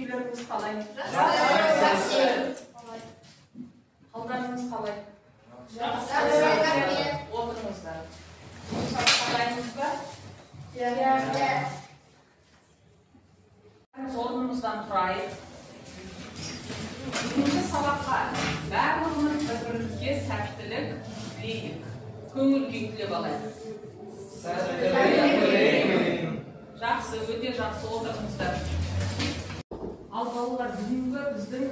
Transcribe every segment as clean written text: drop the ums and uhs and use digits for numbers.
көңілдеріңіз қалай? Қалдарыңыз қалай? Отырыңыздар. Қалайсыз ба? Орнымыздан тұрайық. Бүгінгі сабаққа барлығымыз бір-бірімізге сәттілік тілейік. Көңіл күй тілеп алайық. Жақсы, өте жақсы отырыңыздар. Ал балалар, бүгінгі біздің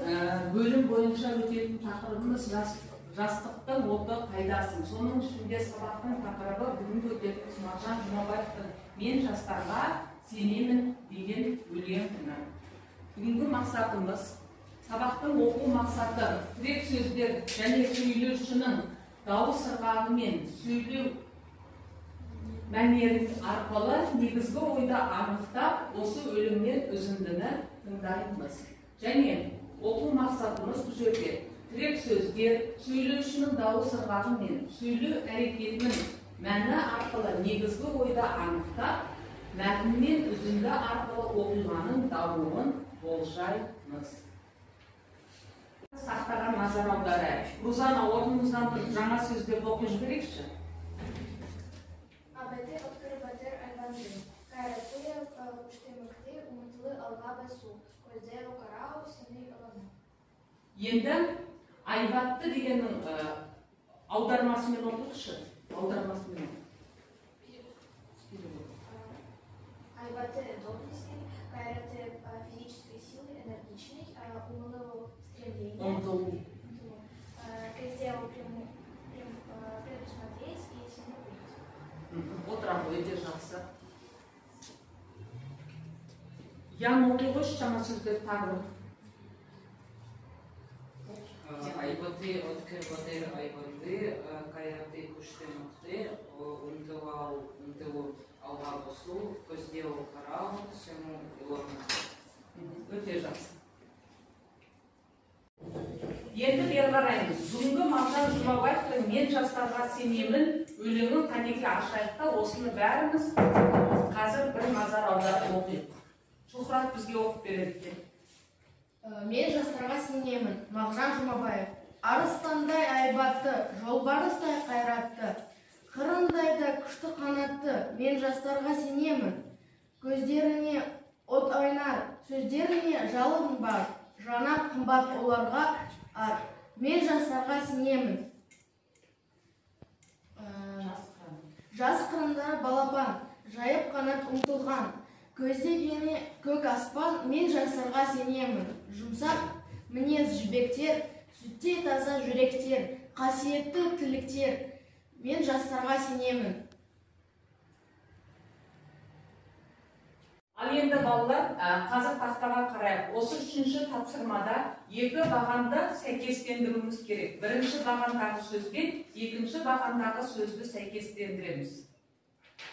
бөлім бойынша өтетін тақырыбымыз жастықтың оты қайдасың. Соның ішінде сабақтың тақырыбы бүгінгі өтетін Мағжан Жұмабаевтың "Мен жастарға сенемін" деген өлең тыңы. Бүгінгі мақсатымыз сабақтың оқу мақсаты тірек сөздер және сөйлеушінің дауыс ырғағы мен сөйлеу мәнері арқылы негізгі ойды анықтап, осы өлеңнен үзіндіні тыңдаймыз. Және оқу мақсатымыз бұл жерде тірек сөздер, сөйлеушінің дауыс ырғағы мен сөйлеу әрекетінің мәні арқылы негізгі ойды анықтап, мәтіннен үзінді арқылы оқиғаның дамуын болжаймыз. Сақтаған назар аударайық. Рузана, орнымыздан тұрып жаңа сөздерді оқып жіберейікші. Абайды өткір батыр айбанды, қайраты күштемікті, ұмытылы алға басу, көздері қарау, сені ұланы. Енді айбатты дегеннің аудармасымен оқықшы. Аудармасымен. Айбаты доблестный, қайраты физической силы, энергичный, умылы стремление. Ұмтылу. Көздері предусмотреть и сені увидеть. Отырам, өте жақсы. Ян оқи қойшы жаңа сөздер тағы. Айбаты өткір батыр айбанды, қайраты күштемікті, ұмтылу алға басу, көздеу қарау, сені ұланы. Өте жақсы. Енді бері қараймыз. Бүгінгі Мағжан Жұмабаевтың "Мен жастарға сенемін" өлеңін қанекей ашайық та, осыны бәріміз қазір бір назар аударып оқиық. Шухрат бізге оқып береді. Мен жастарға сенемін. Мағжан Жұмабаев. Арыстандай айбатты, жолбарыстай қайратты, қырындай да күшті қанатты. Мен жастарға сенемін. Көздеріне от ойнар, сөздеріне жалын бар, жана қымбат оларға ар. Мен жастарға сенемін. Жас қырында балапан, жайып қанат ұмтылған, көздегені көк аспан. Мен жастарға сенемін. Жұмсақ мінез жібектер, сүттей таза жүректер, қасиетті тіліктер. Мен жастарға сенемін. Ал енді балалар, қазір тақтаға қарайық. Осы үшінші тапсырмада екі бағанды сәйкестендіруіміз керек. Бірінші бағандағы сөзбен екінші бағандағы сөзді сәйкестендіреміз.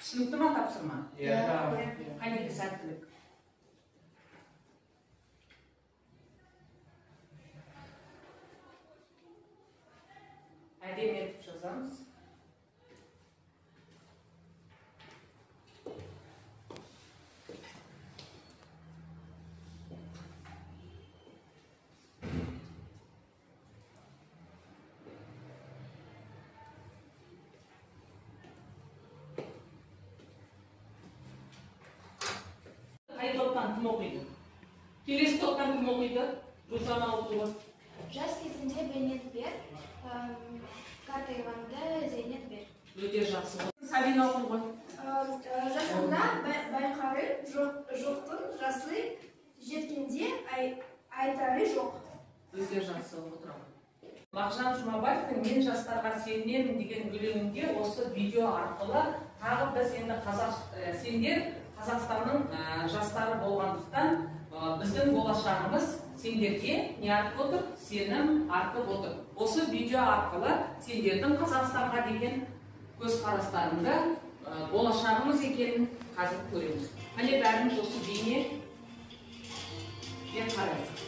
Түсінікті ма тапсырма? Қанекей сәттілік. Әдемі етіп жазамыз. Қай топтан кім оқиды? Келесі топтан кім оқиды? Рузана оқуы. Жас кезінде бейнет бер, қартайғанда зейнет бер. Өте жақсы. Сабина оқуы. Жасында байқары жоқтың жасы, жеткенде айтары жоқ. Өте жақсы отырам. Мағжан Жұмабаевтың "Мен жастарға сенемін" деген өлеңінде осы видео арқылы тағы біз енді сендер Қазақстанның жастары болғандықтан біздің болашағымыз сендерге не артып отыр? Сенім артып отыр. Осы видео арқылы сендердің Қазақстанға деген көзқарастарында болашағымыз екенін қазір көреміз. Міне бәріміз осы бейне қараймыз.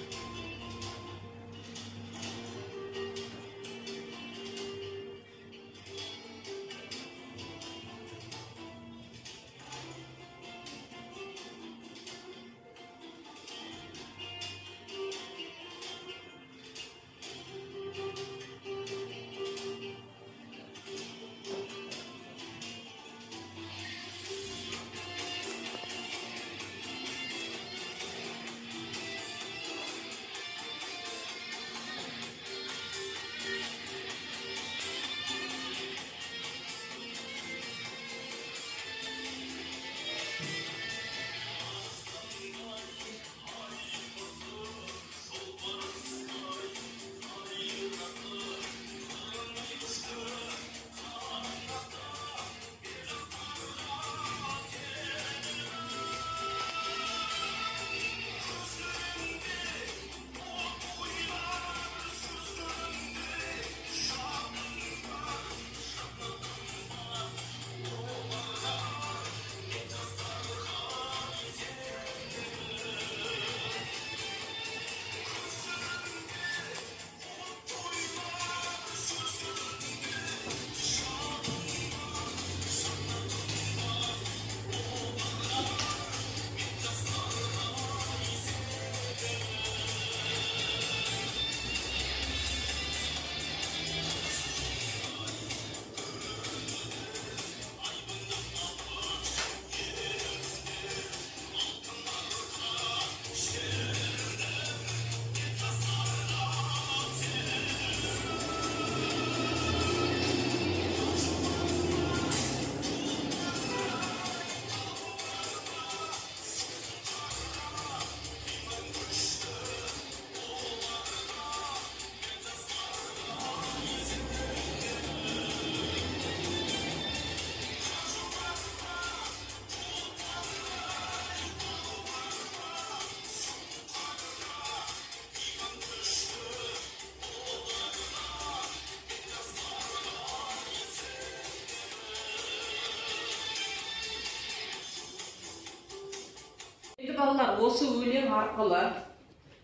балалар осы өлең арқылы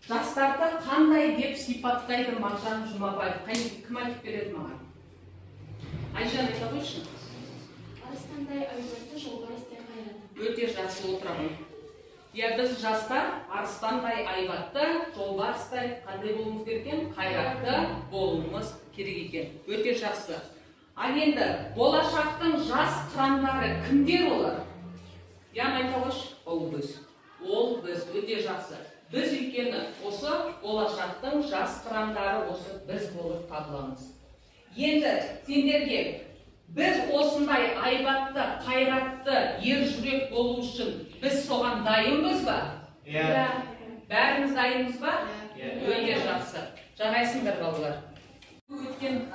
жастарды қандай деп сипаттайды Мағжан Жұмабаев? Қане, кім айтып береді маған? Айжан, айта қойшы. Арыстандай айбатты, жолбарыстай қайратты. Өте жақсы, отырамын. Біз жастар арыстандай айбатты, жолбарыстай қандай болуымыз керек екен? Қайратты болуымыз керек екен. Өте жақсы. Ал енді болашақтың жас қырандары кімдер олар? Айта қойшы. Ол біз. Ол біз. Өте жақсы. Біз өйткені осы болашақтың жас қырандары осы біз болып табыламыз. Енді сендерге біз осындай айбатты, қайратты, ер жүрек болу үшін біз соған дайынбыз ба? Иә. Бәріміз дайынбыз ба? Өте жақсы. Жарайсыңдар балалар. Өткен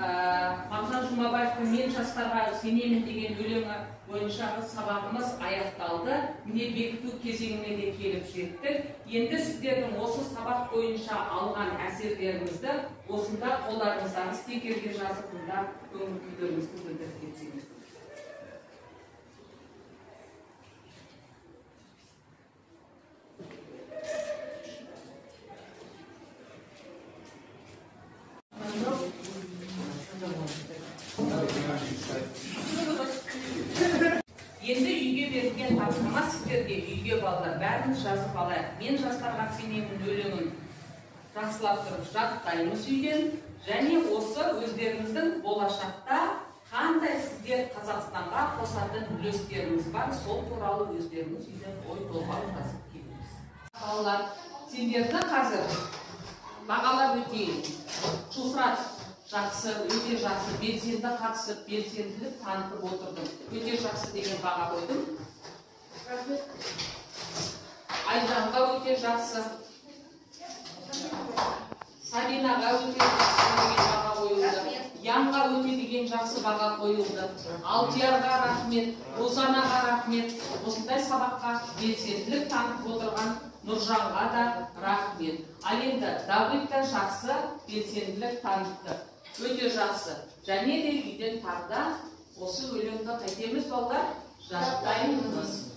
Мағжан Жұмабаевтың «Мен жастарға сенемін» деген өлеңі бойынша сабағымыз аяқталды. Міне бекіту кезеңіне де келіп жеттік. Енді сіздердің осы сабақ бойынша алған әсерлеріңізді осында қолдарыңыздағы стикерге жазып, мұнда көңіл күйлеріңізді білдіріп кетсеңіз. Енді үйге берілген тапсырма сіздерге, үйге балалар бәріміз жазып алайық. «Мен жастарға сенемін» өлеңін жақсылап тұрып жаттаймыз үйден. Және осы өздеріңіздің болашақта қандай сіздер Қазақстанға қосатын үлестеріңіз бар, сол туралы өздеріңіз үйден ой толғап жазып келіңіз. Балалар, сендерді қазір бағалап өтейін. Шухрат жақсы, өте жақсы, белсенді қатысып, белсенділік танытып отырдым. Өте жақсы деген баға қойдым. Айжанға өте жақсы. Сабинаға өте жақсы деген баға қойылды. Янға өте деген жақсы баға қойылды. Алтиярға рахмет, Розанаға рахмет. Осындай сабаққа белсенділік танытып отырған Нұржанға да рахмет. Ал енді Давид та жақсы белсенділік танытты. Өте жақсы. Және де үйден тарда осы өлеңді қайтеміз балалар? Жаттаймыз.